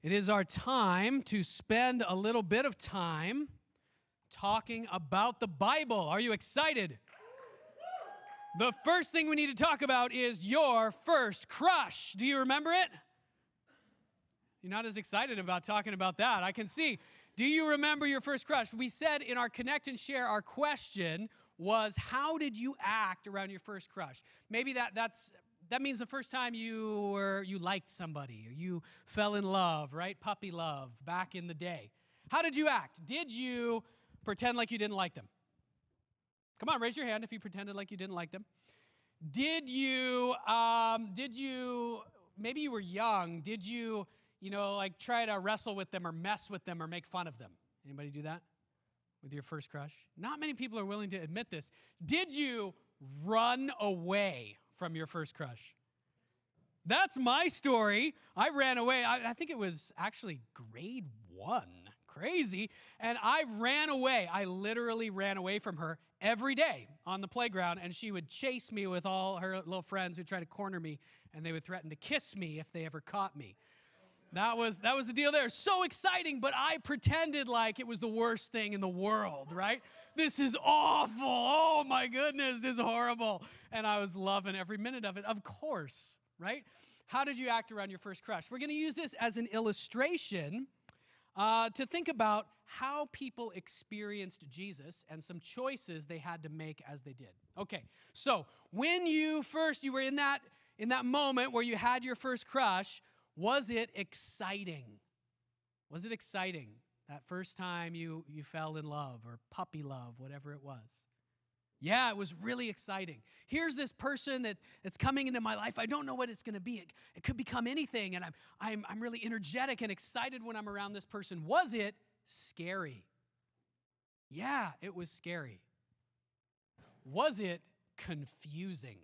It is our time to spend a little bit of time talking about the Bible. Are you excited? The first thing we need to talk about is your first crush. Do you remember it? You're not as excited about talking about that. I can see. Do you remember your first crush? We said in our Connect and Share, our question was, how did you act around your first crush? Maybe that means the first time you liked somebody, or you fell in love, right? Puppy love back in the day. How did you act? Did you pretend like you didn't like them? Come on, raise your hand if you pretended like you didn't like them. Did you, maybe you were young, did you try to wrestle with them or mess with them or make fun of them? Anybody do that with your first crush? Not many people are willing to admit this. Did you run away from your first crush? That's my story. I ran away. I think it was actually grade 1. Crazy. And I ran away. I literally ran away from her every day on the playground, and she would chase me with all her little friends who tried to corner me, and they would threaten to kiss me if they ever caught me. That was the deal there. So exciting, but I pretended like it was the worst thing in the world, right? This is awful. Oh my goodness, this is horrible. And I was loving every minute of it, of course, right? How did you act around your first crush? We're going to use this as an illustration to think about how people experienced Jesus and some choices they had to make as they did. Okay, so when you were in that moment where you had your first crush, was it exciting? Was it exciting? That first time you fell in love or puppy love, whatever it was. Yeah, it was really exciting. Here's this person that's coming into my life. I don't know what it's going to be. It could become anything, and I'm really energetic and excited when I'm around this person. Was it scary? Yeah, it was scary. Was it confusing?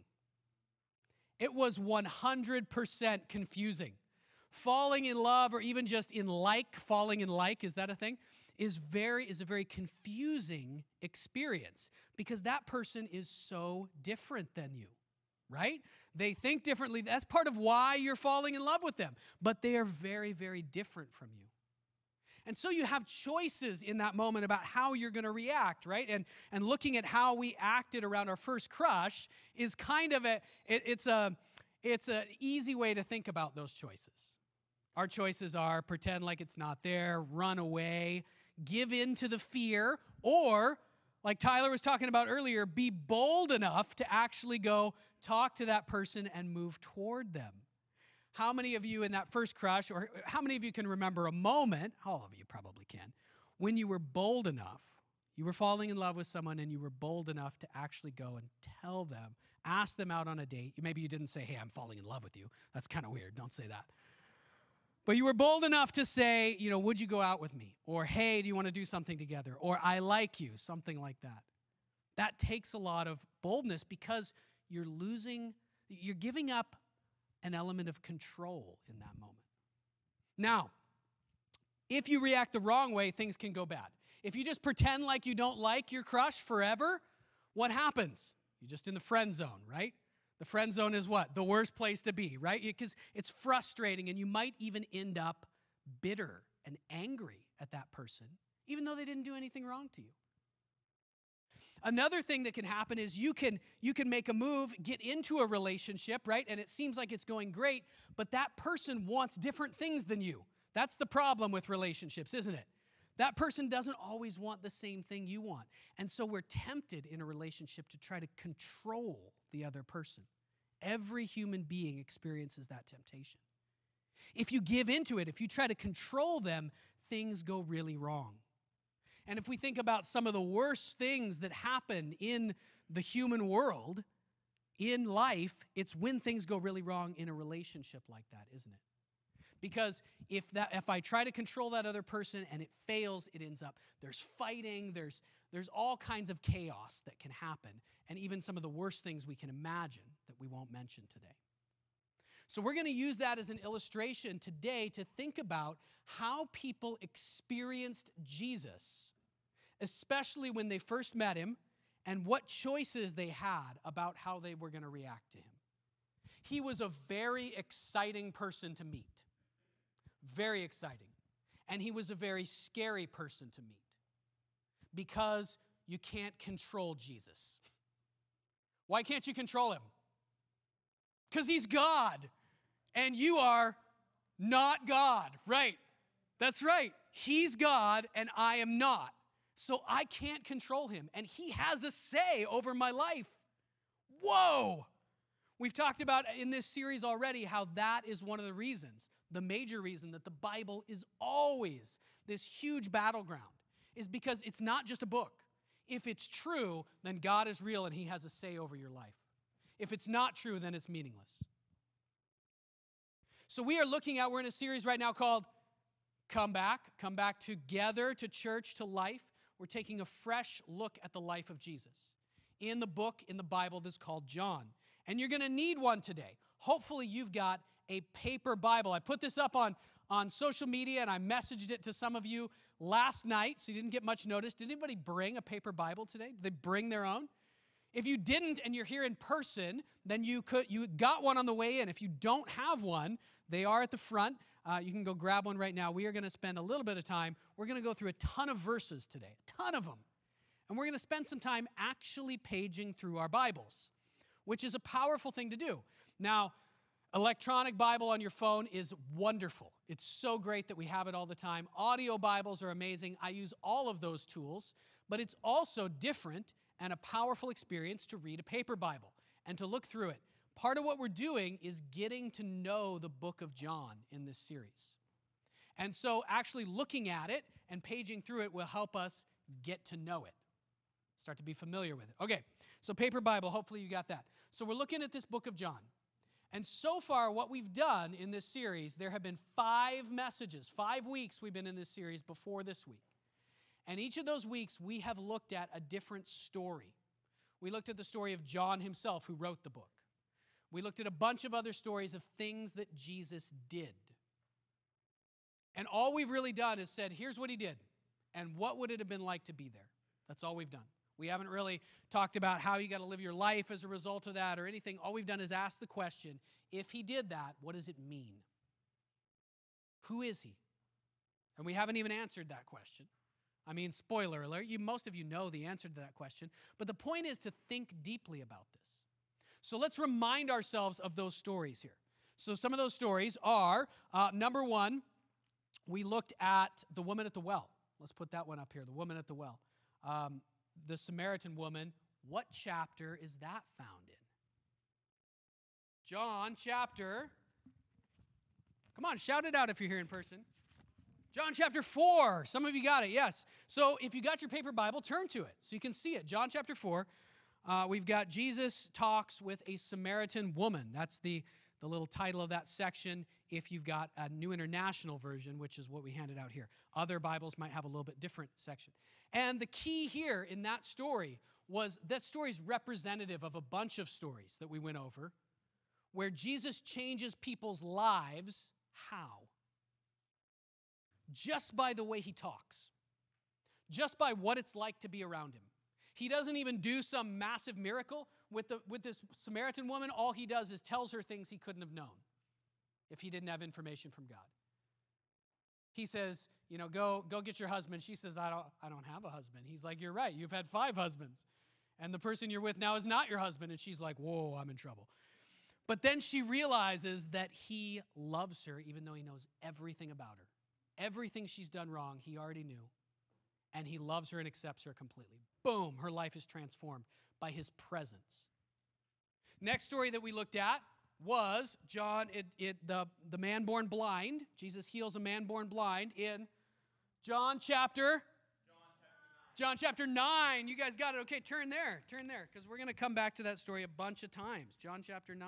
It was 100% confusing. Falling in love, or even just falling in like, is that a thing? Is a very confusing experience because that person is so different than you, right? They think differently. That's part of why you're falling in love with them, but they are very, very different from you. And so you have choices in that moment about how you're going to react, right? And looking at how we acted around our first crush is kind of it's an easy way to think about those choices. Our choices are pretend like it's not there, run away, give in to the fear, or, like Tyler was talking about earlier, be bold enough to actually go talk to that person and move toward them. How many of you in that first crush, or how many of you can remember a moment, all of you probably can, when you were bold enough, you were falling in love with someone and you were bold enough to actually go and tell them, ask them out on a date. Maybe you didn't say, hey, I'm falling in love with you. That's kind of weird. Don't say that. But you were bold enough to say, would you go out with me? Or, hey, do you want to do something together? Or, I like you, something like that. That takes a lot of boldness because you're giving up an element of control in that moment. Now, if you react the wrong way, things can go bad. If you just pretend like you don't like your crush forever, what happens? You're just in the friend zone, right? The friend zone is what? The worst place to be, right? Because it's frustrating, and you might even end up bitter and angry at that person, even though they didn't do anything wrong to you. Another thing that can happen is you can make a move, get into a relationship, right? And it seems like it's going great, but that person wants different things than you. That's the problem with relationships, isn't it? That person doesn't always want the same thing you want. And so we're tempted in a relationship to try to control the other person. Every human being experiences that temptation. If you give into it, if you try to control them, things go really wrong. And if we think about some of the worst things that happen in the human world, in life, it's when things go really wrong in a relationship like that, isn't it? Because if I try to control that other person and it fails, it ends up, there's fighting, there's all kinds of chaos that can happen, and even some of the worst things we can imagine that we won't mention today. So we're going to use that as an illustration today to think about how people experienced Jesus, especially when they first met him, and what choices they had about how they were going to react to him. He was a very exciting person to meet. very exciting. And he was a very scary person to meet because you can't control Jesus. Why can't you control him? Because he's God and you are not God, right? That's right. He's God and I am not. So I can't control him and he has a say over my life. Whoa! We've talked about in this series already how that is one of the reasons, the major reason that the Bible is always this huge battleground is because it's not just a book. If it's true, then God is real and he has a say over your life. If it's not true, then it's meaningless. So we're in a series right now called Come Back Together to Church to Life. We're taking a fresh look at the life of Jesus in the book in the Bible that's called John. And you're going to need one today. Hopefully you've got a paper Bible. I put this up on social media and I messaged it to some of you last night, so you didn't get much notice. Did anybody bring a paper Bible today? Did they bring their own? If you didn't and you're here in person, then you got one on the way in. If you don't have one, they are at the front. You can go grab one right now. We are going to spend a little bit of time. We're going to go through a ton of verses today, a ton of them. And we're going to spend some time actually paging through our Bibles, which is a powerful thing to do. Now, electronic Bible on your phone is wonderful. It's so great that we have it all the time. Audio Bibles are amazing. I use all of those tools, but it's also different and a powerful experience to read a paper Bible and to look through it. Part of what we're doing is getting to know the book of John in this series. And so actually looking at it and paging through it will help us get to know it, start to be familiar with it. Okay, so paper Bible, hopefully you got that. So we're looking at this book of John. And so far, what we've done in this series, there have been 5 messages, 5 weeks we've been in this series before this week. And each of those weeks, we have looked at a different story. We looked at the story of John himself, who wrote the book. We looked at a bunch of other stories of things that Jesus did. And all we've really done is said, here's what he did, and what would it have been like to be there? That's all we've done. We haven't really talked about how you got to live your life as a result of that or anything. All we've done is ask the question, if he did that, what does it mean? Who is he? And we haven't even answered that question. I mean, spoiler alert, most of you know the answer to that question. But the point is to think deeply about this. So let's remind ourselves of those stories here. So some of those stories are, number 1, we looked at the woman at the well. Let's put that one up here, the woman at the well. The Samaritan woman, what chapter is that found in? John chapter, come on, shout it out if you're here in person. John chapter 4. Some of you got it, yes. So if you got your paper Bible, turn to it so you can see it. John chapter 4, we've got Jesus talks with a Samaritan woman. That's the little title of that section if you've got a New International Version, which is what we handed out here. Other Bibles might have a little bit different section. And the key here in that story was that story is representative of a bunch of stories that we went over where Jesus changes people's lives. How? Just by the way he talks. Just by what it's like to be around him. He doesn't even do some massive miracle with this Samaritan woman. All he does is tells her things he couldn't have known if he didn't have information from God. He says, go get your husband. She says, I don't have a husband. He's like, you're right. You've had 5 husbands. And the person you're with now is not your husband. And she's like, whoa, I'm in trouble. But then she realizes that he loves her even though he knows everything about her. Everything she's done wrong, he already knew. And he loves her and accepts her completely. Boom, her life is transformed by his presence. Next story that we looked at was the man born blind. Jesus heals a man born blind in John chapter 9. You guys got it. Okay, turn there, because we're going to come back to that story a bunch of times. John chapter 9.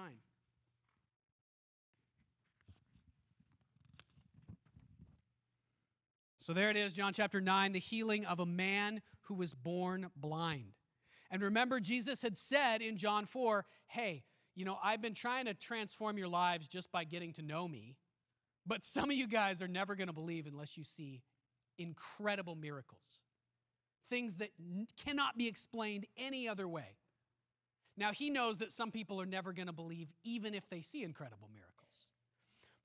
So there it is, John chapter 9, the healing of a man who was born blind. And remember, Jesus had said in John 4, hey, I've been trying to transform your lives just by getting to know me, but some of you guys are never going to believe unless you see incredible miracles, things that cannot be explained any other way. Now, he knows that some people are never going to believe even if they see incredible miracles.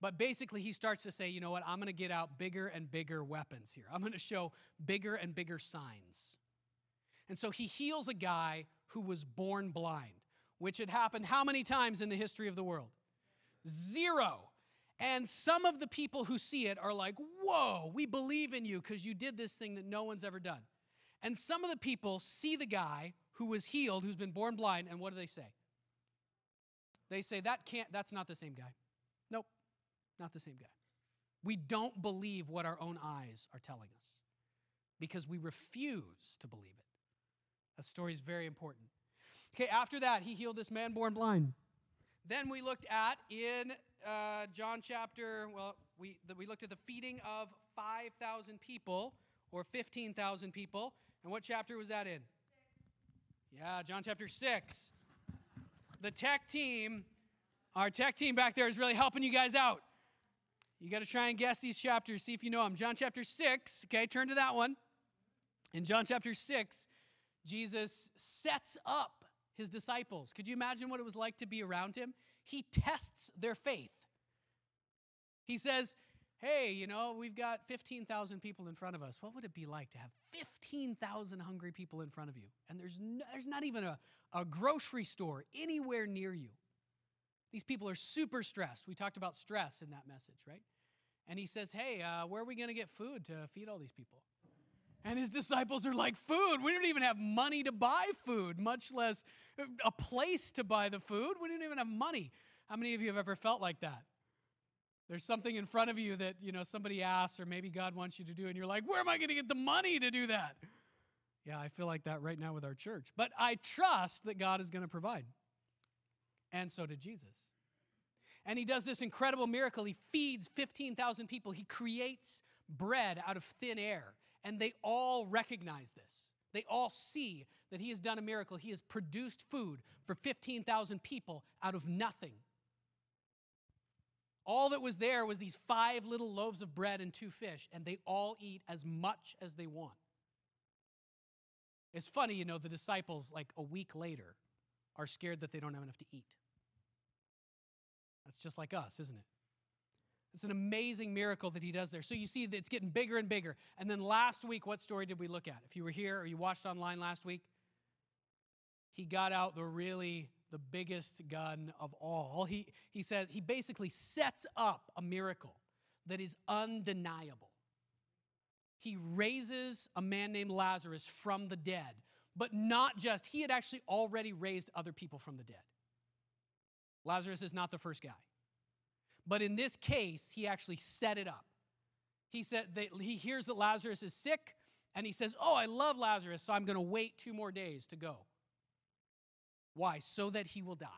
But basically, he starts to say, you know what, I'm going to get out bigger and bigger weapons here. I'm going to show bigger and bigger signs. And so he heals a guy who was born blind, which had happened how many times in the history of the world? 0. And some of the people who see it are like, whoa, we believe in you because you did this thing that no one's ever done. And some of the people see the guy who was healed, who's been born blind, and what do they say? They say, that's not the same guy. Nope, not the same guy. We don't believe what our own eyes are telling us because we refuse to believe it. That story is very important. Okay, after that, he healed this man born blind. Then we looked at in John chapter, we looked at the feeding of 5,000 people or 15,000 people. And what chapter was that in? 6. Yeah, John chapter 6. The tech team, our tech team back there is really helping you guys out. You got to try and guess these chapters, see if you know them. John chapter 6, okay, turn to that one. In John chapter 6, Jesus sets up his disciples. Could you imagine what it was like to be around him? He tests their faith. He says, hey, you know, we've got 15,000 people in front of us. What would it be like to have 15,000 hungry people in front of you? And there's not even a grocery store anywhere near you. These people are super stressed. We talked about stress in that message, right? And he says, hey, where are we going to get food to feed all these people? And his disciples are like, food? We don't even have money to buy food, much less a place to buy the food. We don't even have money. How many of you have ever felt like that? There's something in front of you that, you know, somebody asks or maybe God wants you to do, and you're like, where am I going to get the money to do that? Yeah, I feel like that right now with our church. But I trust that God is going to provide. And so did Jesus. And he does this incredible miracle. He feeds 15,000 people. He creates bread out of thin air. And they all recognize this. They all see that he has done a miracle. He has produced food for 15,000 people out of nothing. All that was there was these 5 little loaves of bread and 2 fish, and they all eat as much as they want. It's funny, you know, the disciples, like a week later, are scared that they don't have enough to eat. That's just like us, isn't it? It's an amazing miracle that he does there. So you see that it's getting bigger and bigger. And then last week, what story did we look at? If you were here or you watched online last week, he got out the biggest gun of all. He says, he basically sets up a miracle that is undeniable. He raises a man named Lazarus from the dead, but not just, he had actually already raised other people from the dead. Lazarus is not the first guy. But in this case, he actually set it up. He said that he hears that Lazarus is sick, and he says, oh, I love Lazarus, so I'm going to wait 2 more days to go. Why? So that he will die.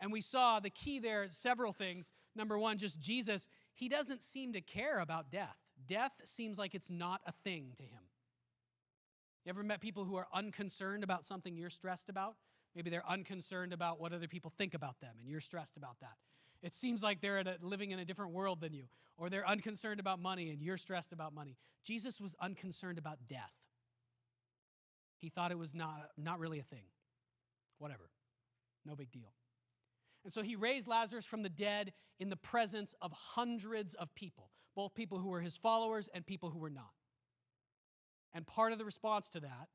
And we saw the key there is several things. Number one, just Jesus, he doesn't seem to care about death. Death seems like it's not a thing to him. You ever met people who are unconcerned about something you're stressed about? Maybe they're unconcerned about what other people think about them, and you're stressed about that. It seems like they're living in a different world than you, or they're unconcerned about money, and you're stressed about money. Jesus was unconcerned about death. He thought it was not really a thing. Whatever. No big deal. And so he raised Lazarus from the dead in the presence of hundreds of people, both people who were his followers and people who were not. And part of the response to that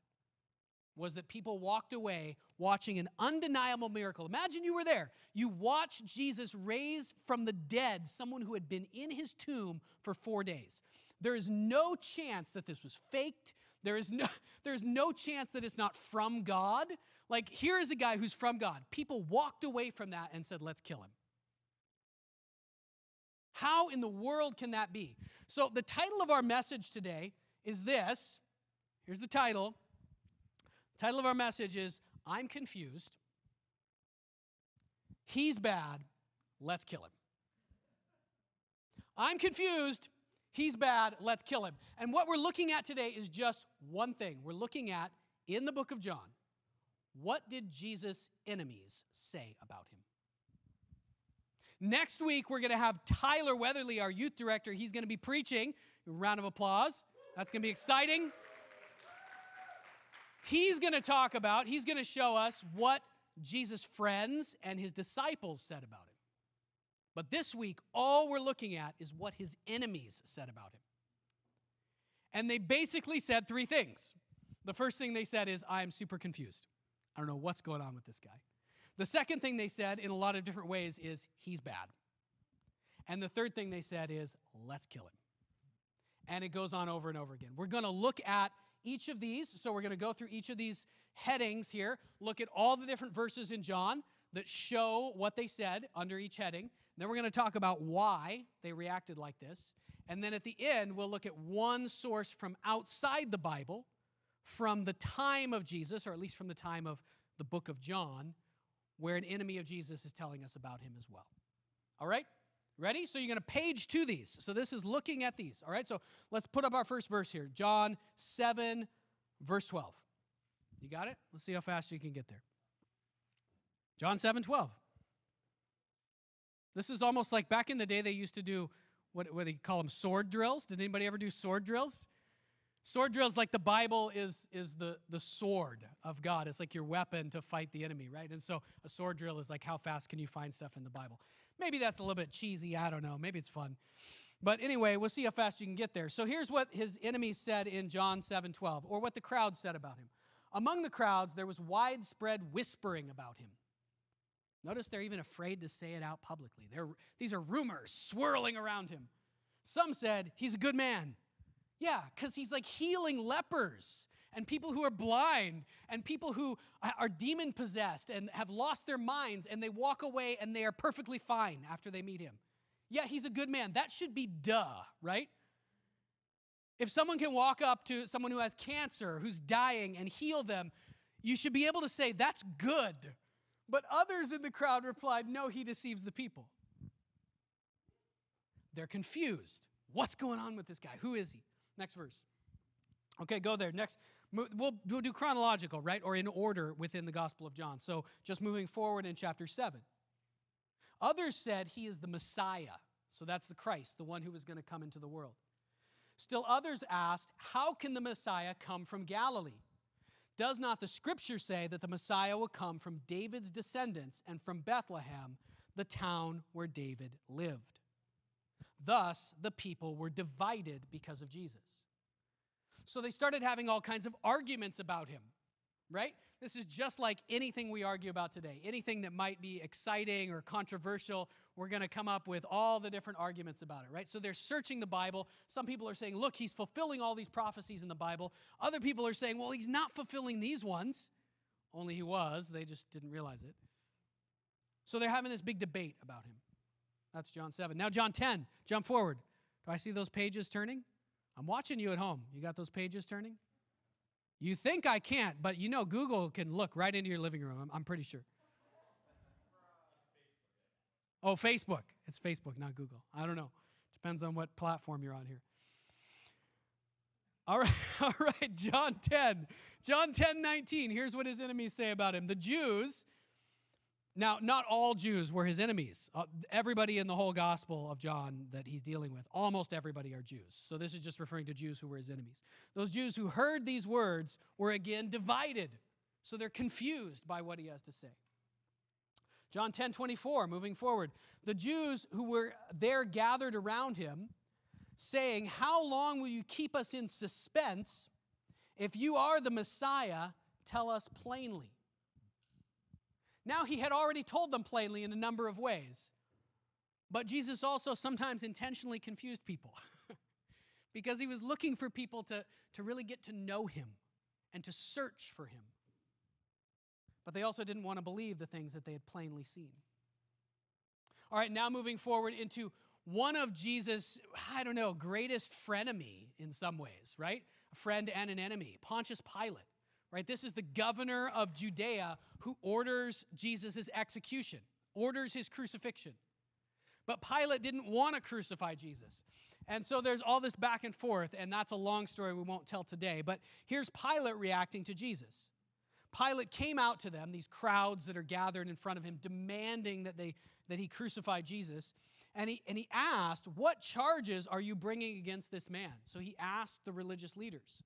was that people walked away watching an undeniable miracle. Imagine you were there. You watched Jesus raise from the dead someone who had been in his tomb for 4 days. There is no chance that this was faked. There is no chance that it's not from God. Like, here is a guy who's from God. People walked away from that and said, let's kill him. How in the world can that be? So the title of our message today is this. Here's the title. The title of our message is, I'm confused. He's bad. Let's kill him. I'm confused. He's bad. Let's kill him. And what we're looking at today is just one thing. We're looking at, in the book of John, what did Jesus' enemies say about him? Next week, we're going to have Tyler Weatherly, our youth director. He's going to be preaching. A round of applause. That's going to be exciting. He's going to show us what Jesus' friends and his disciples said about him. But this week, all we're looking at is what his enemies said about him. And they basically said three things. The first thing they said is, I am super confused. I don't know what's going on with this guy. The second thing they said in a lot of different ways is, he's bad. And the third thing they said is, let's kill him. And it goes on over and over again. We're going to look at each of these. So we're going to go through each of these headings here, look at all the different verses in John that show what they said under each heading. Then we're going to talk about why they reacted like this. And then at the end, we'll look at one source from outside the Bible, from the time of Jesus, or at least from the time of the book of John, where an enemy of Jesus is telling us about him as well. All right? Ready? So you're going to page to these. So this is looking at these. All right? So let's put up our first verse here. John 7, verse 12. You got it? Let's see how fast you can get there. John 7:12. This is almost like back in the day they used to do, what do they call them, sword drills? Did anybody ever do sword drills? Sword drills, like the Bible is the sword of God. It's like your weapon to fight the enemy, right? And so a sword drill is like, how fast can you find stuff in the Bible? Maybe that's a little bit cheesy. I don't know. Maybe it's fun. But anyway, we'll see how fast you can get there. So here's what his enemies said in John 7:12, or what the crowd said about him. Among the crowds, there was widespread whispering about him. Notice they're even afraid to say it out publicly. These are rumors swirling around him. Some said, he's a good man. Yeah, because he's like healing lepers and people who are blind and people who are demon-possessed and have lost their minds, and they walk away and they are perfectly fine after they meet him. Yeah, he's a good man. That should be duh, right? If someone can walk up to someone who has cancer, who's dying, and heal them, you should be able to say, that's good. But others in the crowd replied, no, he deceives the people. They're confused. What's going on with this guy? Who is he? Next verse. Okay, go there. Next, we'll do chronological, right? Or in order within the Gospel of John. So just moving forward in chapter 7. Others said he is the Messiah. So that's the Christ, the one who was going to come into the world. Still others asked, how can the Messiah come from Galilee? Does not the Scripture say that the Messiah will come from David's descendants and from Bethlehem, the town where David lived? Thus, the people were divided because of Jesus. So they started having all kinds of arguments about him, right? This is just like anything we argue about today. Anything that might be exciting or controversial, we're going to come up with all the different arguments about it, right? So they're searching the Bible. Some people are saying, look, he's fulfilling all these prophecies in the Bible. Other people are saying, well, he's not fulfilling these ones. Only he was. They just didn't realize it. So they're having this big debate about him. That's John 7. Now John 10. Jump forward. Do I see those pages turning? I'm watching you at home. You got those pages turning? You think I can't, but you know Google can look right into your living room. I'm pretty sure. Oh, Facebook. It's Facebook, not Google. I don't know. Depends on what platform you're on here. All right, John 10. John 10:19. Here's what his enemies say about him. The Jews, now not all Jews were his enemies. Everybody in the whole Gospel of John that he's dealing with, almost everybody are Jews. So this is just referring to Jews who were his enemies. Those Jews who heard these words were again divided. So they're confused by what he has to say. John 10:24, moving forward. The Jews who were there gathered around him, saying, how long will you keep us in suspense? If you are the Messiah, tell us plainly. Now he had already told them plainly in a number of ways. But Jesus also sometimes intentionally confused people because he was looking for people to really get to know him and to search for him. But they also didn't want to believe the things that they had plainly seen. All right, now moving forward into one of Jesus', greatest frenemy in some ways, right? A friend and an enemy, Pontius Pilate, right? This is the governor of Judea who orders Jesus' execution, orders his crucifixion. But Pilate didn't want to crucify Jesus. And so there's all this back and forth, and that's a long story we won't tell today. But here's Pilate reacting to Jesus. Pilate came out to them, these crowds that are gathered in front of him, demanding that he crucify Jesus. And he asked, what charges are you bringing against this man? So he asked the religious leaders.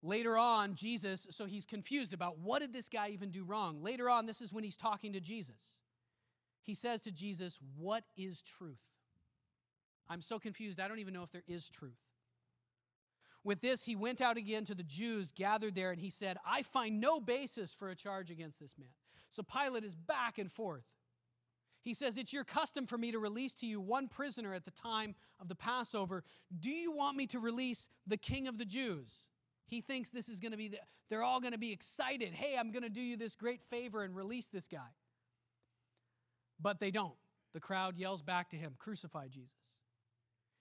Later on, Jesus, so he's confused about what did this guy even do wrong. Later on, this is when he's talking to Jesus. he says to Jesus, "What is truth?" I'm so confused, I don't even know if there is truth. With this, he went out again to the Jews gathered there, and he said, "I find no basis for a charge against this man." So Pilate is back and forth. He says, "It's your custom for me to release to you one prisoner at the time of the Passover. Do you want me to release the King of the Jews?" He thinks this is going to be, they're all going to be excited. "Hey, I'm going to do you this great favor and release this guy." But they don't. The crowd yells back to him, "Crucify Jesus."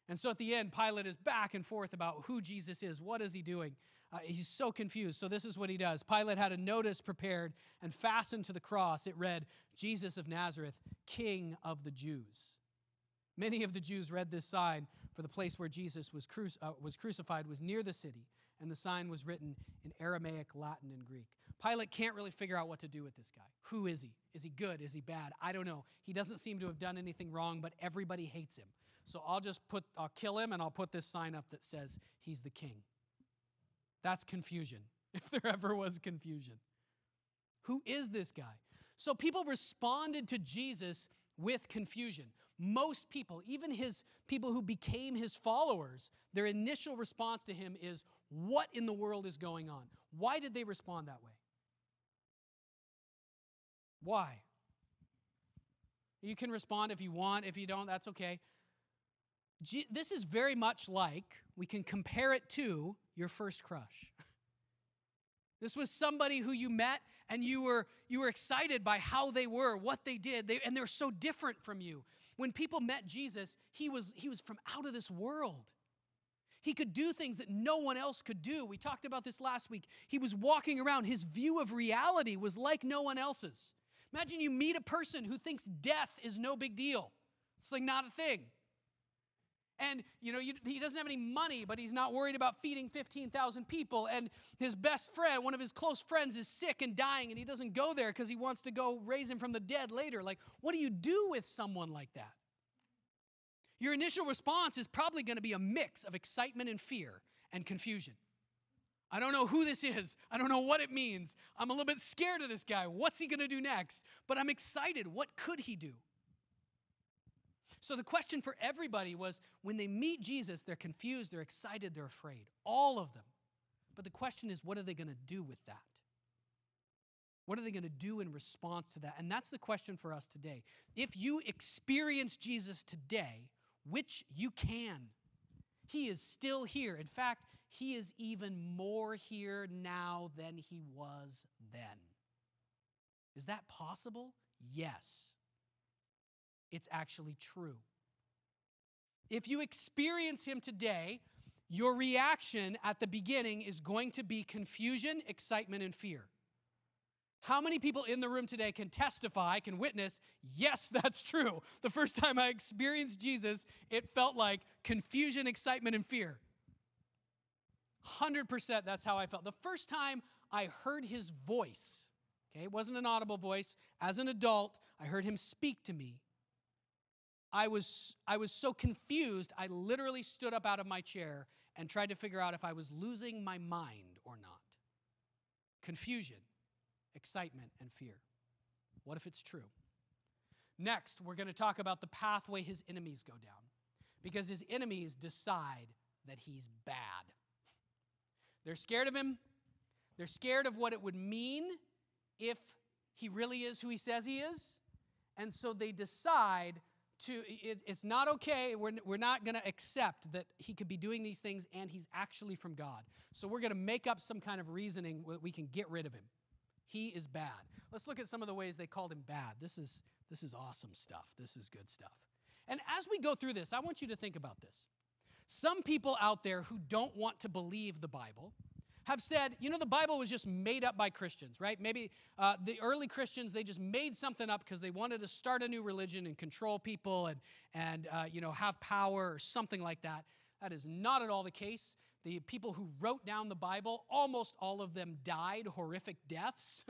And so at the end, Pilate is back and forth about who Jesus is. What is he doing? He's so confused. So this is what he does. Pilate had a notice prepared and fastened to the cross. It read, "Jesus of Nazareth, King of the Jews." Many of the Jews read this sign, for the place where Jesus was crucified was near the city, and the sign was written in Aramaic, Latin, and Greek. Pilate can't really figure out what to do with this guy. Who is he? Is he good? Is he bad? I don't know. He doesn't seem to have done anything wrong, but everybody hates him. So I'll kill him, and I'll put this sign up that says he's the king. That's confusion, if there ever was confusion. Who is this guy? So people responded to Jesus with confusion. Most people, even his people who became his followers, their initial response to him is, "What in the world is going on?" Why did they respond that way? Why? You can respond if you want. If you don't, that's okay. This is very much like, we can compare it to your first crush. This was somebody who you met and you were excited by how they were, what they did, and they're so different from you. When people met Jesus, he was from out of this world. He could do things that no one else could do. We talked about this last week. He was walking around. His view of reality was like no one else's. Imagine you meet a person who thinks death is no big deal. It's like not a thing. And, he doesn't have any money, but he's not worried about feeding 15,000 people. And his best friend, one of his close friends, is sick and dying, and he doesn't go there because he wants to go raise him from the dead later. Like, what do you do with someone like that? Your initial response is probably going to be a mix of excitement and fear and confusion. I don't know who this is. I don't know what it means. I'm a little bit scared of this guy. What's he going to do next? But I'm excited. What could he do? So the question for everybody was, when they meet Jesus, they're confused, they're excited, they're afraid. All of them. But the question is, what are they going to do with that? What are they going to do in response to that? And that's the question for us today. If you experience Jesus today, which you can, he is still here. In fact, he is even more here now than he was then. Is that possible? Yes. It's actually true. If you experience him today, your reaction at the beginning is going to be confusion, excitement, and fear. How many people in the room today can testify, can witness, yes, that's true. The first time I experienced Jesus, it felt like confusion, excitement, and fear. 100% that's how I felt. The first time I heard his voice, okay, it wasn't an audible voice. As an adult, I heard him speak to me. I was so confused, I literally stood up out of my chair and tried to figure out if I was losing my mind or not. Confusion, excitement, and fear. What if it's true? Next, we're going to talk about the pathway his enemies go down, because his enemies decide that he's bad. They're scared of him. They're scared of what it would mean if he really is who he says he is. And so they decide it's not okay. We're not going to accept that he could be doing these things and he's actually from God. So we're going to make up some kind of reasoning that we can get rid of him. He is bad. Let's look at some of the ways they called him bad. This is awesome stuff. This is good stuff. And as we go through this, I want you to think about this. Some people out there who don't want to believe the Bible have said, the Bible was just made up by Christians, right? Maybe the early Christians, they just made something up because they wanted to start a new religion and control people and have power or something like that. That is not at all the case. The people who wrote down the Bible, almost all of them died horrific deaths,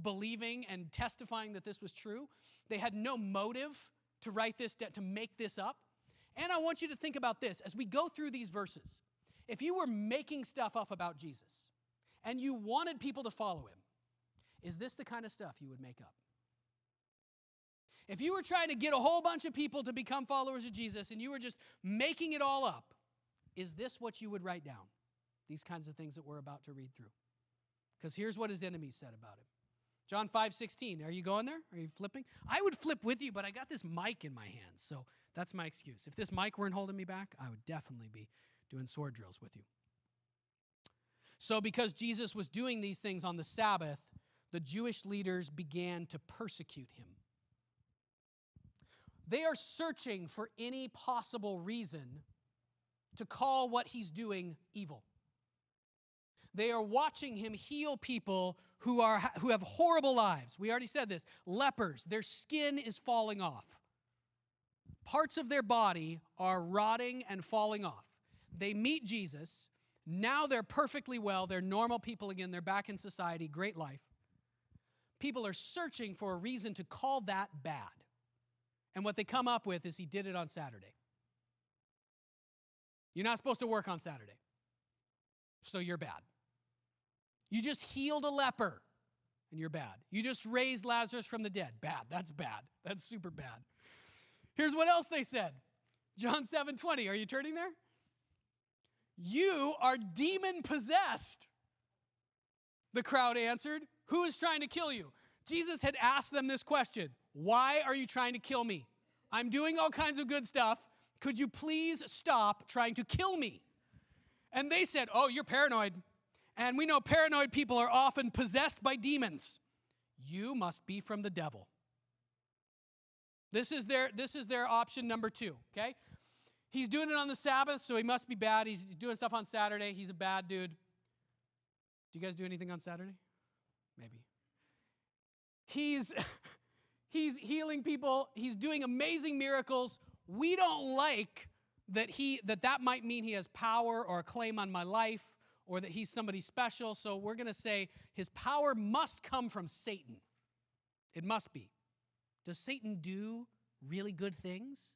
believing and testifying that this was true. They had no motive to write this, to make this up. And I want you to think about this. As we go through these verses, if you were making stuff up about Jesus and you wanted people to follow him, is this the kind of stuff you would make up? if you were trying to get a whole bunch of people to become followers of Jesus and you were just making it all up, is this what you would write down? These kinds of things that we're about to read through. Because here's what his enemies said about him. John 5:16. Are you going there? Are you flipping? I would flip with you, but I got this mic in my hands, so that's my excuse. If this mic weren't holding me back, I would definitely be doing sword drills with you. So because Jesus was doing these things on the Sabbath, the Jewish leaders began to persecute him. They are searching for any possible reason to call what he's doing evil. They are watching him heal people who have horrible lives. We already said this. Lepers, their skin is falling off. Parts of their body are rotting and falling off. They meet Jesus. Now they're perfectly well. They're normal people again. They're back in society. Great life. People are searching for a reason to call that bad. And what they come up with is he did it on Saturday. You're not supposed to work on Saturday. So you're bad. You just healed a leper, and you're bad. You just raised Lazarus from the dead. Bad. That's bad. That's super bad. Here's what else they said. John 7:20. Are you turning there? You are demon-possessed. The crowd answered, who is trying to kill you? Jesus had asked them this question. Why are you trying to kill me? I'm doing all kinds of good stuff. Could you please stop trying to kill me? And they said, oh, you're paranoid. And we know paranoid people are often possessed by demons. You must be from the devil. This is their option number 2, okay? He's doing it on the Sabbath, so he must be bad. He's doing stuff on Saturday. He's a bad dude. Do you guys do anything on Saturday? Maybe. He's healing people. He's doing amazing miracles. We don't like that might mean he has power or a claim on my life, or that he's somebody special, so we're going to say his power must come from Satan. It must be. Does Satan do really good things?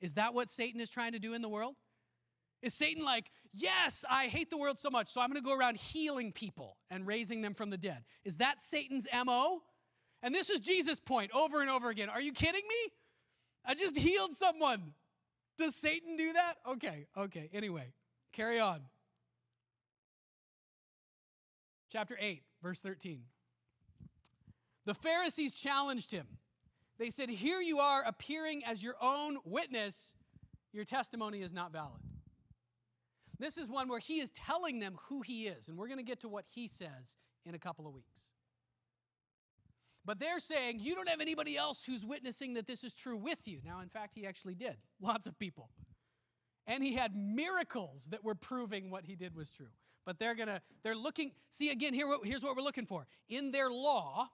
Is that what Satan is trying to do in the world? Is Satan like, yes, I hate the world so much, so I'm going to go around healing people and raising them from the dead? Is that Satan's MO? And this is Jesus' point over and over again. Are you kidding me? I just healed someone. Does Satan do that? Okay. Anyway, carry on. Chapter 8, verse 13. The Pharisees challenged him. They said, here you are appearing as your own witness. Your testimony is not valid. This is one where he is telling them who he is. And we're going to get to what he says in a couple of weeks. But they're saying, you don't have anybody else who's witnessing that this is true with you. Now, in fact, he actually did. Lots of people. And he had miracles that were proving what he did was true. But they're looking, see again, here's what we're looking for. In their law,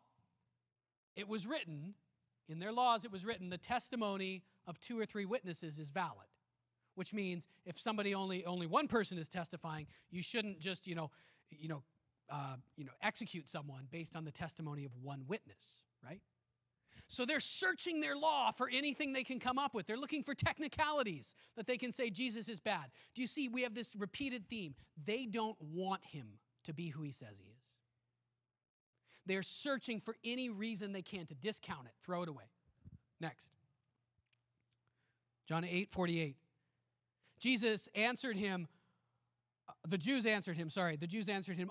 it was written, the testimony of 2 or 3 witnesses is valid. Which means if somebody only one person is testifying, you shouldn't just, execute someone based on the testimony of one witness, right? So they're searching their law for anything they can come up with. They're looking for technicalities that they can say Jesus is bad. Do you see, we have this repeated theme. They don't want him to be who he says he is. They're searching for any reason they can to discount it, throw it away. Next. John 8:48. The Jews answered him,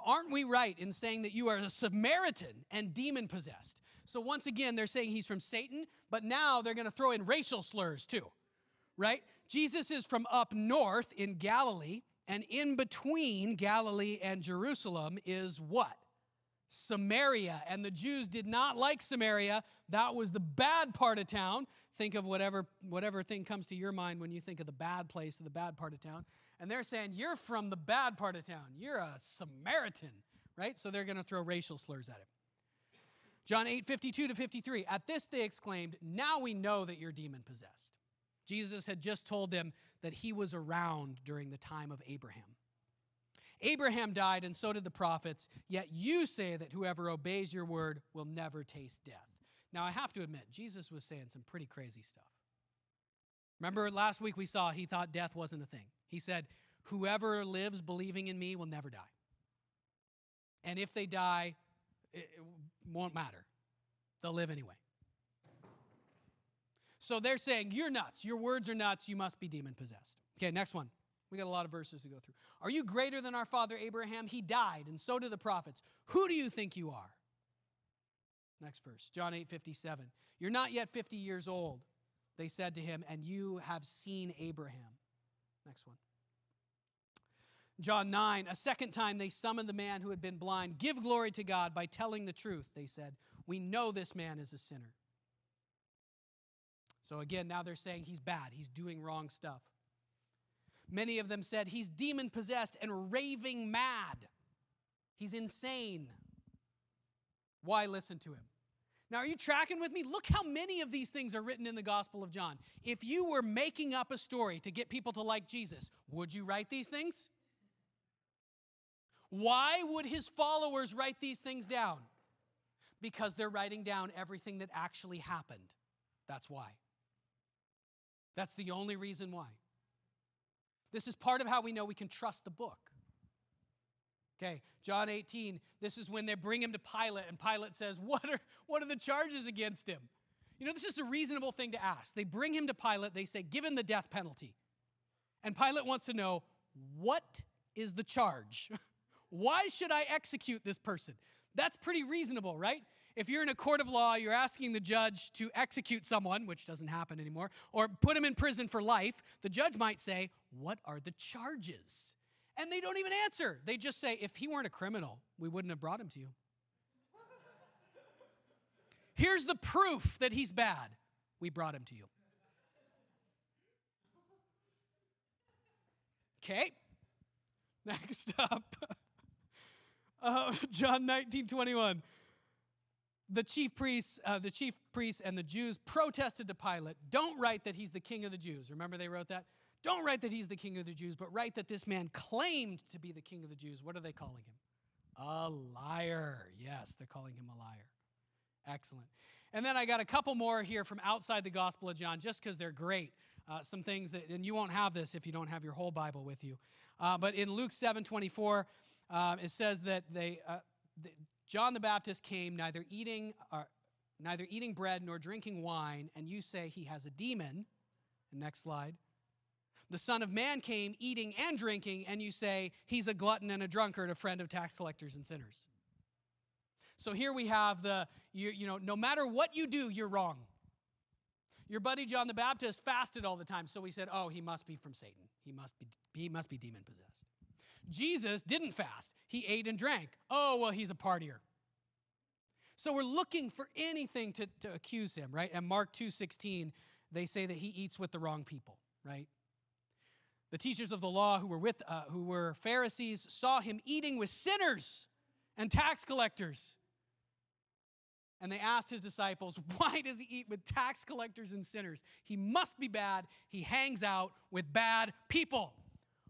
aren't we right in saying that you are a Samaritan and demon-possessed? So once again, they're saying he's from Satan, but now they're going to throw in racial slurs too, right? Jesus is from up north in Galilee, and in between Galilee and Jerusalem is what? Samaria. And the Jews did not like Samaria. That was the bad part of town. Think of whatever thing comes to your mind when you think of the bad place or the bad part of town. And they're saying, you're from the bad part of town. You're a Samaritan, right? So they're going to throw racial slurs at him. John 8:52-53. At this they exclaimed, now we know that you're demon-possessed. Jesus had just told them that he was around during the time of Abraham. Abraham died and so did the prophets, yet you say that whoever obeys your word will never taste death. Now I have to admit, Jesus was saying some pretty crazy stuff. Remember last week we saw he thought death wasn't a thing. He said, whoever lives believing in me will never die. And if they die, it won't matter. They'll live anyway. So they're saying, you're nuts. Your words are nuts. You must be demon-possessed. Okay, next one. We got a lot of verses to go through. Are you greater than our father Abraham? He died, and so do the prophets. Who do you think you are? Next verse, John 8:57. You're not yet 50 years old, they said to him, and you have seen Abraham. Next one. John 9, a second time they summoned the man who had been blind. Give glory to God by telling the truth, they said. We know this man is a sinner. So again, now they're saying he's bad. He's doing wrong stuff. Many of them said he's demon-possessed and raving mad. He's insane. Why listen to him? Now, are you tracking with me? Look how many of these things are written in the Gospel of John. If you were making up a story to get people to like Jesus, would you write these things? Why would his followers write these things down? Because they're writing down everything that actually happened. That's why. That's the only reason why. This is part of how we know we can trust the book. Okay, John 18, this is when they bring him to Pilate, and Pilate says, what are the charges against him? You know, this is a reasonable thing to ask. They bring him to Pilate, they say, give him the death penalty. And Pilate wants to know, what is the charge? Why should I execute this person? That's pretty reasonable, right? If you're in a court of law, you're asking the judge to execute someone, which doesn't happen anymore, or put him in prison for life, the judge might say, what are the charges? And they don't even answer. They just say, if he weren't a criminal, we wouldn't have brought him to you. Here's the proof that he's bad. We brought him to you. Okay. Next up. John 19:21. The chief priests and the Jews protested to Pilate, don't write that he's the king of the Jews. Remember they wrote that? Don't write that he's the king of the Jews, but write that this man claimed to be the king of the Jews. What are they calling him? A liar. Yes, they're calling him a liar. Excellent. And then I got a couple more here from outside the Gospel of John, just because they're great. Some things that, and you won't have this if you don't have your whole Bible with you. But in Luke 7:24, it says that John the Baptist came neither eating bread nor drinking wine, and you say he has a demon. Next slide. The Son of Man came eating and drinking, and you say he's a glutton and a drunkard, a friend of tax collectors and sinners. So here we have no matter what you do, you're wrong. Your buddy John the Baptist fasted all the time, so we said, oh, he must be from Satan. He must be demon-possessed. Jesus didn't fast. He ate and drank. Oh, well, he's a partier. So we're looking for anything to accuse him, right? And Mark 2:16, they say that he eats with the wrong people, right? The teachers of the law who were Pharisees saw him eating with sinners and tax collectors. And they asked his disciples, why does he eat with tax collectors and sinners? He must be bad. He hangs out with bad people.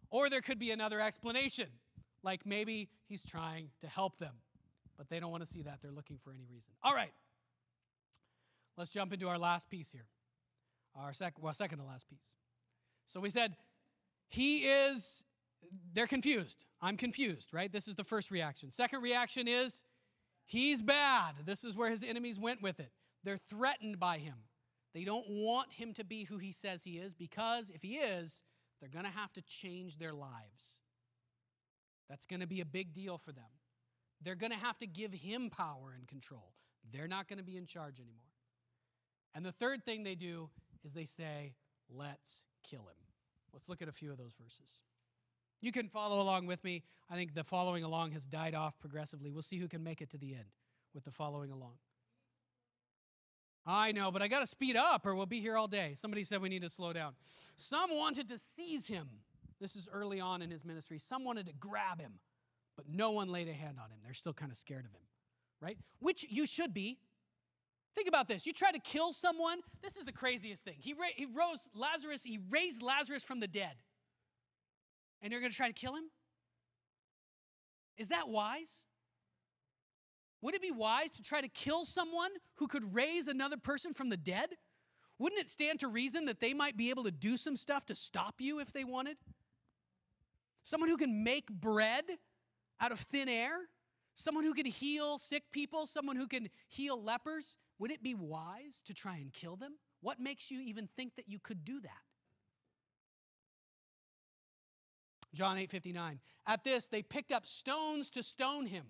Or there could be another explanation, like maybe he's trying to help them. But they don't want to see that. They're looking for any reason. All right. Let's jump into our last piece here. Second to last piece. So we said, they're confused. I'm confused, right? This is the first reaction. Second reaction is, he's bad. This is where his enemies went with it. They're threatened by him. They don't want him to be who he says he is, because if he is, they're going to have to change their lives. That's going to be a big deal for them. They're going to have to give him power and control. They're not going to be in charge anymore. And the third thing they do is they say, let's kill him. Let's look at a few of those verses. You can follow along with me. I think the following along has died off progressively. We'll see who can make it to the end with the following along. I know, but I got to speed up or we'll be here all day. Somebody said we need to slow down. Some wanted to seize him. This is early on in his ministry. Some wanted to grab him, but no one laid a hand on him. They're still kind of scared of him, right? Which you should be. Think about this. You try to kill someone. This is the craziest thing. He raised Lazarus from the dead. And you're going to try to kill him? Is that wise? Would it be wise to try to kill someone who could raise another person from the dead? Wouldn't it stand to reason that they might be able to do some stuff to stop you if they wanted? Someone who can make bread out of thin air? Someone who can heal sick people? Someone who can heal lepers? Would it be wise to try and kill them? What makes you even think that you could do that? John 8:59. At this, they picked up stones to stone him.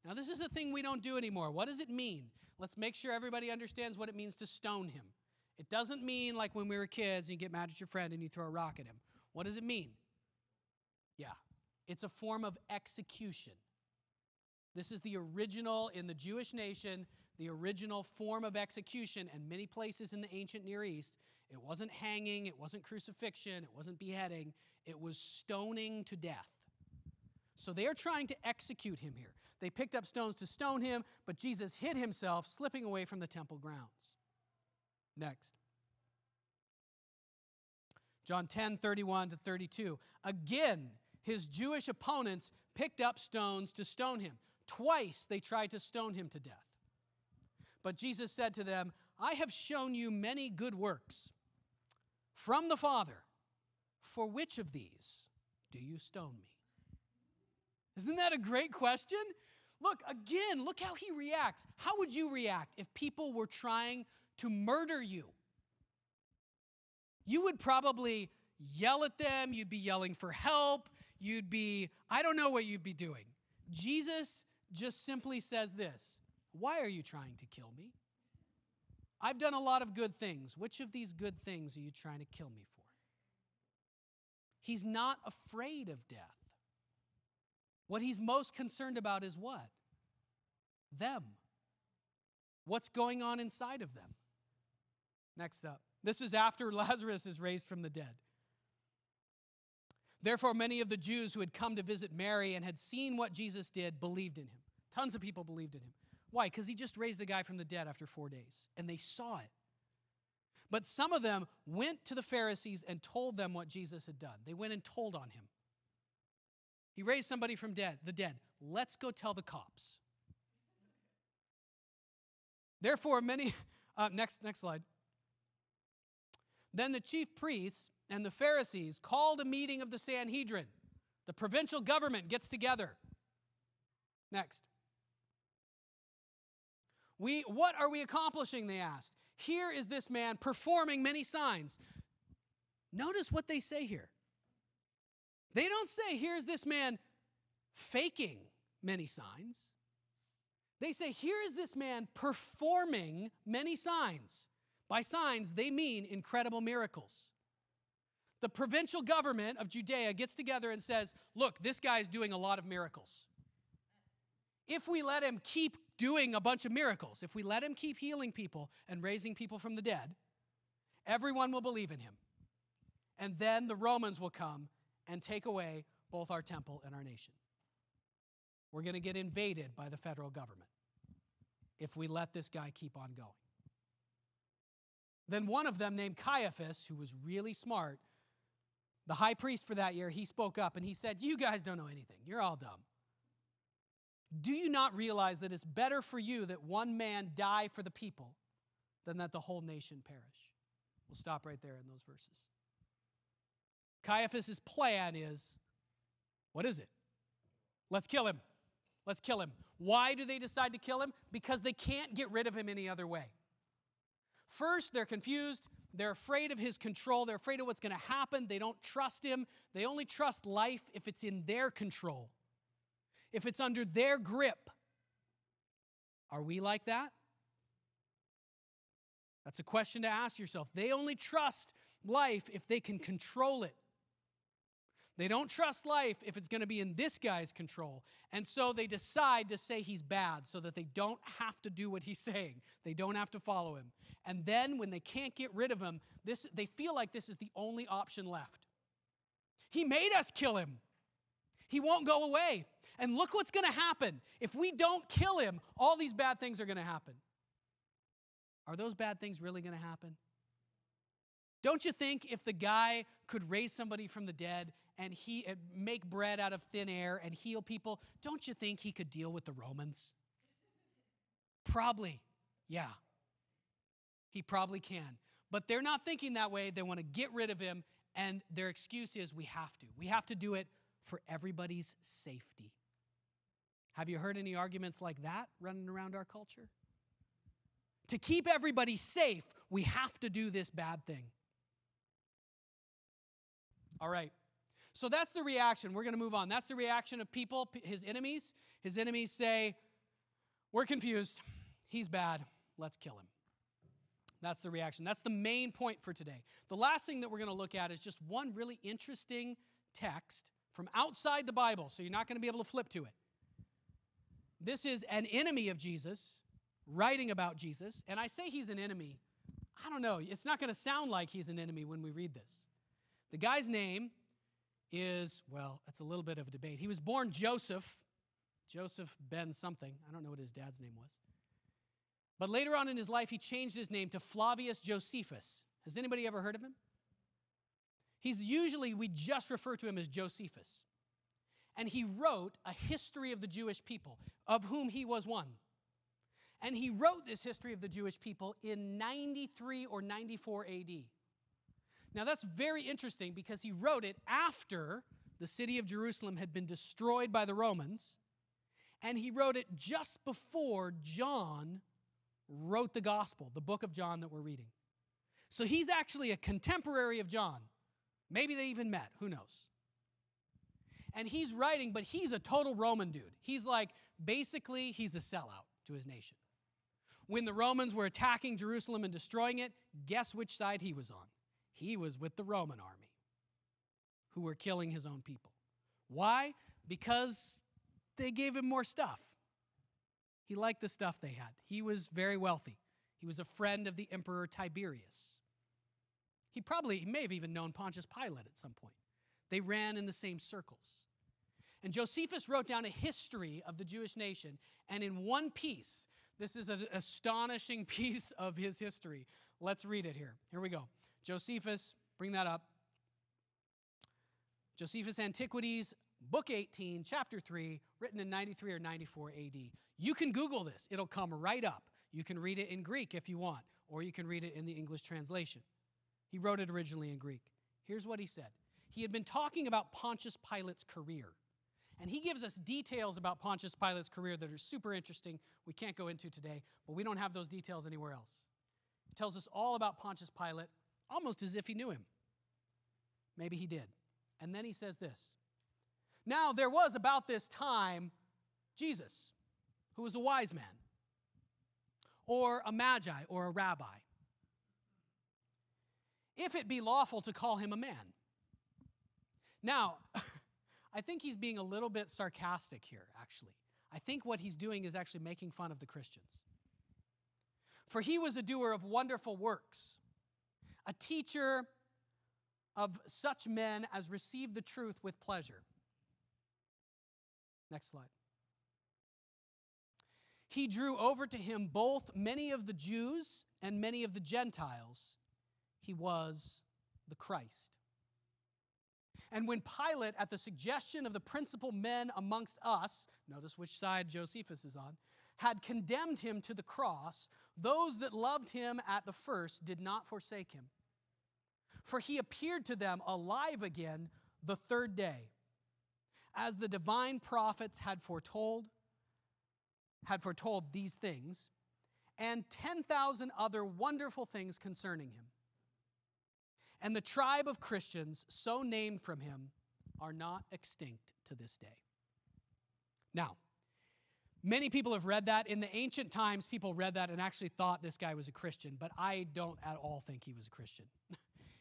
Now, this is a thing we don't do anymore. What does it mean? Let's make sure everybody understands what it means to stone him. It doesn't mean like when we were kids and you get mad at your friend and you throw a rock at him. What does it mean? Yeah, it's a form of execution. This is the original, in the Jewish nation, the original form of execution, and many places in the ancient Near East, it wasn't hanging, it wasn't crucifixion, it wasn't beheading, it was stoning to death. So they are trying to execute him here. They picked up stones to stone him, but Jesus hid himself, slipping away from the temple grounds. Next. John 10:31-32. Again, his Jewish opponents picked up stones to stone him. Twice they tried to stone him to death. But Jesus said to them, I have shown you many good works from the Father. For which of these do you stone me? Isn't that a great question? Look, again, look how he reacts. How would you react if people were trying to murder you? You would probably yell at them. You'd be yelling for help. I don't know what you'd be doing. Jesus just simply says this. Why are you trying to kill me? I've done a lot of good things. Which of these good things are you trying to kill me for? He's not afraid of death. What he's most concerned about is what? Them. What's going on inside of them? Next up. This is after Lazarus is raised from the dead. Therefore, many of the Jews who had come to visit Mary and had seen what Jesus did believed in him. Tons of people believed in him. Why? Because he just raised a guy from the dead after 4 days, and they saw it. But some of them went to the Pharisees and told them what Jesus had done. They went and told on him. He raised somebody from the dead. Let's go tell the cops. Therefore, many... next slide. Then the chief priests and the Pharisees called a meeting of the Sanhedrin. The provincial government gets together. Next. What are we accomplishing, they asked. Here is this man performing many signs. Notice what they say here. They don't say, here's this man faking many signs. They say, here is this man performing many signs. By signs, they mean incredible miracles. The provincial government of Judea gets together and says, look, this guy's doing a lot of miracles. If we let him keep doing a bunch of miracles, if we let him keep healing people and raising people from the dead, everyone will believe in him. And then the Romans will come and take away both our temple and our nation. We're going to get invaded by the federal government if we let this guy keep on going. Then one of them, named Caiaphas, who was really smart, the high priest for that year, he spoke up and he said, you guys don't know anything. You're all dumb. Do you not realize that it's better for you that one man die for the people than that the whole nation perish? We'll stop right there in those verses. Caiaphas' plan is, what is it? Let's kill him. Let's kill him. Why do they decide to kill him? Because they can't get rid of him any other way. First, they're confused. They're afraid of his control. They're afraid of what's going to happen. They don't trust him. They only trust life if it's in their control, if it's under their grip. Are we like that? That's a question to ask yourself. They only trust life if they can control it. They don't trust life if it's going to be in this guy's control. And so they decide to say he's bad so that they don't have to do what he's saying. They don't have to follow him. And then when they can't get rid of him, they feel like this is the only option left. He made us kill him. He won't go away. And look what's going to happen. If we don't kill him, all these bad things are going to happen. Are those bad things really going to happen? Don't you think if the guy could raise somebody from the dead and make bread out of thin air and heal people, don't you think he could deal with the Romans? Probably, yeah. He probably can. But they're not thinking that way. They want to get rid of him, and their excuse is we have to. We have to do it for everybody's safety. Have you heard any arguments like that running around our culture? To keep everybody safe, we have to do this bad thing. All right. So that's the reaction. We're going to move on. That's the reaction of people, his enemies. His enemies say, we're confused. He's bad. Let's kill him. That's the reaction. That's the main point for today. The last thing that we're going to look at is just one really interesting text from outside the Bible, so you're not going to be able to flip to it. This is an enemy of Jesus writing about Jesus, and I say he's an enemy. I don't know. It's not going to sound like he's an enemy when we read this. The guy's name is, well, it's a little bit of a debate. He was born Joseph Ben something. I don't know what his dad's name was. But later on in his life, he changed his name to Flavius Josephus. Has anybody ever heard of him? We just refer to him as Josephus. And he wrote a history of the Jewish people, of whom he was one. And he wrote this history of the Jewish people in 93 or 94 AD. Now that's very interesting because he wrote it after the city of Jerusalem had been destroyed by the Romans, and he wrote it just before John wrote the gospel, the book of John that we're reading. So he's actually a contemporary of John. Maybe they even met, who knows? And he's writing, but he's a total Roman dude. He's basically, he's a sellout to his nation. When the Romans were attacking Jerusalem and destroying it, guess which side he was on? He was with the Roman army, who were killing his own people. Why? Because they gave him more stuff. He liked the stuff they had. He was very wealthy. He was a friend of the Emperor Tiberius. He may have even known Pontius Pilate at some point. They ran in the same circles. And Josephus wrote down a history of the Jewish nation, and in one piece, this is an astonishing piece of his history. Let's read it here. Here we go. Josephus, bring that up. Josephus' Antiquities, Book 18, Chapter 3, written in 93 or 94 AD. You can Google this. It'll come right up. You can read it in Greek if you want, or you can read it in the English translation. He wrote it originally in Greek. Here's what he said. He had been talking about Pontius Pilate's career. And he gives us details about Pontius Pilate's career that are super interesting. We can't go into today, but we don't have those details anywhere else. He tells us all about Pontius Pilate, almost as if he knew him. Maybe he did. And then he says this. Now, there was about this time Jesus, who was a wise man, or a magi, or a rabbi, if it be lawful to call him a man. Now, I think he's being a little bit sarcastic here, actually. I think what he's doing is actually making fun of the Christians. For he was a doer of wonderful works, a teacher of such men as receive the truth with pleasure. Next slide. He drew over to him both many of the Jews and many of the Gentiles. He was the Christ. And when Pilate, at the suggestion of the principal men amongst us, notice which side Josephus is on, had condemned him to the cross, those that loved him at the first did not forsake him. For he appeared to them alive again the third day, as the divine prophets had foretold these things, and 10,000 other wonderful things concerning him. And the tribe of Christians, so named from him, are not extinct to this day. Now, many people have read that. In the ancient times, people read that and actually thought this guy was a Christian, but I don't at all think he was a Christian.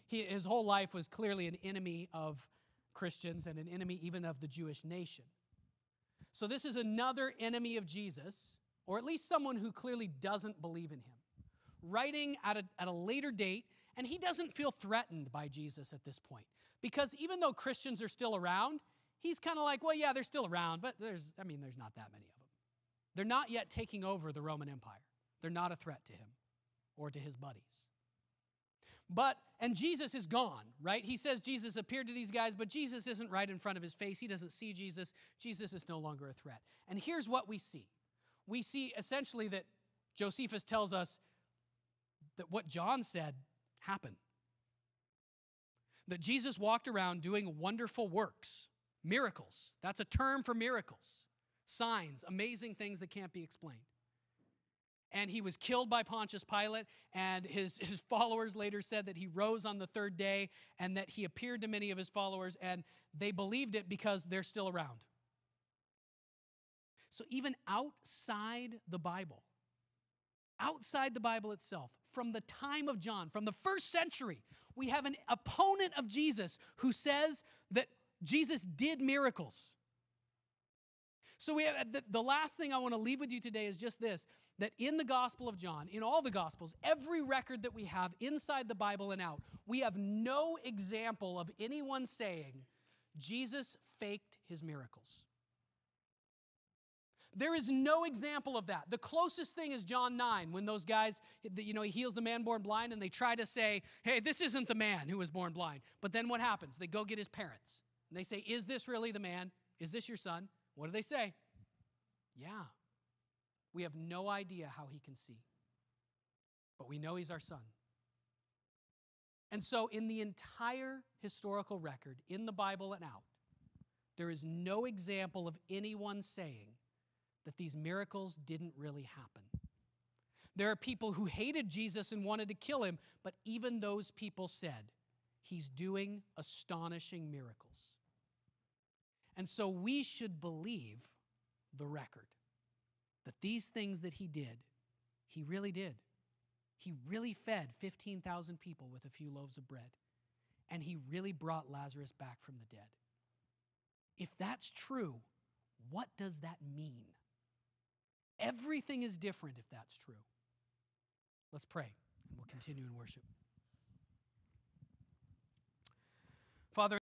His whole life was clearly an enemy of Christians and an enemy even of the Jewish nation. So this is another enemy of Jesus, or at least someone who clearly doesn't believe in him, writing at a later date. And he doesn't feel threatened by Jesus at this point. Because even though Christians are still around, he's kind of like, well, yeah, they're still around, but there's not that many of them. They're not yet taking over the Roman Empire. They're not a threat to him or to his buddies. And Jesus is gone, right? He says Jesus appeared to these guys, but Jesus isn't right in front of his face. He doesn't see Jesus. Jesus is no longer a threat. And here's what we see. We see essentially that Josephus tells us that what John said happened. That Jesus walked around doing wonderful works, miracles. That's a term for miracles, signs, amazing things that can't be explained. and he was killed by Pontius Pilate, and his followers later said that he rose on the third day and that he appeared to many of his followers, and they believed it because they're still around. So even outside the Bible itself, from the time of John, from the first century, we have an opponent of Jesus who says that Jesus did miracles. So we have the last thing I want to leave with you today is just this, that in the Gospel of John, in all the Gospels, every record that we have inside the Bible and out, we have no example of anyone saying Jesus faked his miracles. There is no example of that. The closest thing is John 9, when those guys, he heals the man born blind, and they try to say, hey, this isn't the man who was born blind. But then what happens? They go get his parents. And they say, is this really the man? Is this your son? What do they say? Yeah. We have no idea how he can see. But we know he's our son. And so in the entire historical record, in the Bible and out, there is no example of anyone saying that these miracles didn't really happen. There are people who hated Jesus and wanted to kill him, but even those people said, he's doing astonishing miracles. And so we should believe the record, that these things that he did, he really did. He really fed 15,000 people with a few loaves of bread, and he really brought Lazarus back from the dead. If that's true, what does that mean? Everything is different if that's true. Let's pray, and we'll continue in worship. Father,